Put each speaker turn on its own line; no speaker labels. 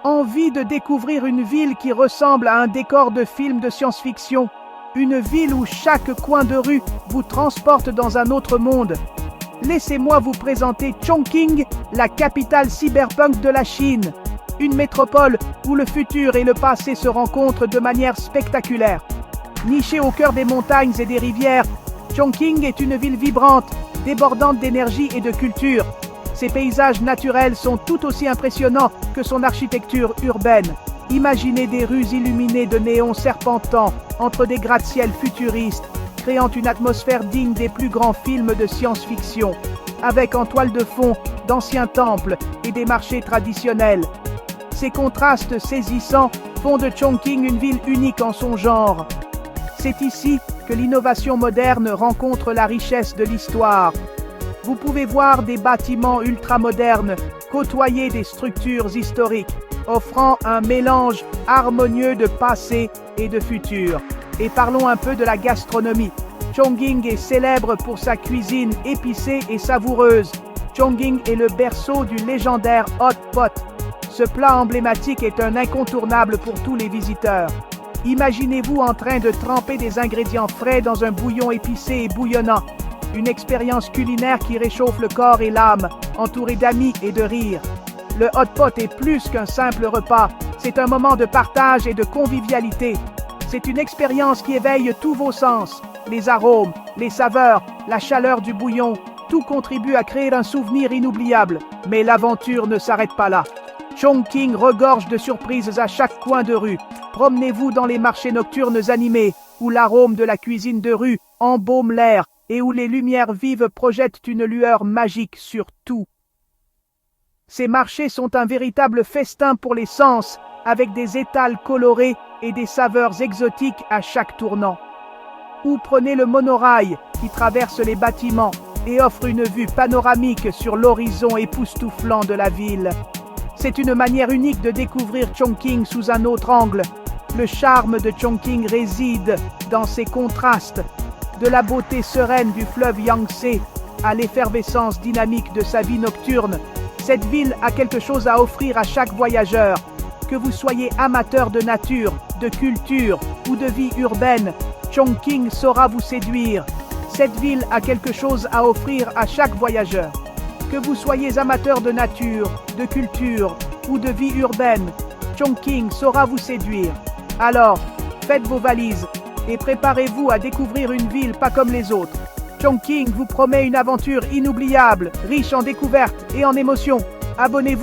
Envie de découvrir une ville qui ressemble à un décor de film de science-fiction? Une ville où chaque coin de rue vous transporte dans un autre monde? Laissez-moi vous présenter Chongqing, la capitale cyberpunk de la Chine. Une métropole où le futur et le passé se rencontrent de manière spectaculaire. Nichée au cœur des montagnes et des rivières, Chongqing est une ville vibrante, débordante d'énergie et de culture. Ses paysages naturels sont tout aussi impressionnants que son architecture urbaine. Imaginez des rues illuminées de néons serpentants entre des gratte-ciels futuristes, créant une atmosphère digne des plus grands films de science-fiction, avec en toile de fond d'anciens temples et des marchés traditionnels. Ces contrastes saisissants font de Chongqing une ville unique en son genre. C'est ici que l'innovation moderne rencontre la richesse de l'histoire. Vous pouvez voir des bâtiments ultramodernes côtoyer des structures historiques, offrant un mélange harmonieux de passé et de futur. Et parlons un peu de la gastronomie. Chongqing est célèbre pour sa cuisine épicée et savoureuse. Chongqing est le berceau du légendaire hot pot. Ce plat emblématique est un incontournable pour tous les visiteurs. Imaginez-vous en train de tremper des ingrédients frais dans un bouillon épicé et bouillonnant. Une expérience culinaire qui réchauffe le corps et l'âme, entouré d'amis et de rires. Le hot pot est plus qu'un simple repas, c'est un moment de partage et de convivialité. C'est une expérience qui éveille tous vos sens. Les arômes, les saveurs, la chaleur du bouillon, tout contribue à créer un souvenir inoubliable. Mais l'aventure ne s'arrête pas là. Chongqing regorge de surprises à chaque coin de rue. Promenez-vous dans les marchés nocturnes animés, où l'arôme de la cuisine de rue embaume l'air et où les lumières vives projettent une lueur magique sur tout. Ces marchés sont un véritable festin pour les sens, avec des étals colorés et des saveurs exotiques à chaque tournant. Ou prenez le monorail qui traverse les bâtiments et offre une vue panoramique sur l'horizon époustouflant de la ville. C'est une manière unique de découvrir Chongqing sous un autre angle. Le charme de Chongqing réside dans ses contrastes, de la beauté sereine du fleuve Yangtze à l'effervescence dynamique de sa vie nocturne. Cette ville a quelque chose à offrir à chaque voyageur. Que vous soyez amateur de nature, de culture ou de vie urbaine, Chongqing saura vous séduire. Cette ville a quelque chose à offrir à chaque voyageur. Que vous soyez amateur de nature, de culture ou de vie urbaine, Chongqing saura vous séduire. Alors, faites vos valises et préparez-vous à découvrir une ville pas comme les autres. Chongqing vous promet une aventure inoubliable, riche en découvertes et en émotions. Abonnez-vous.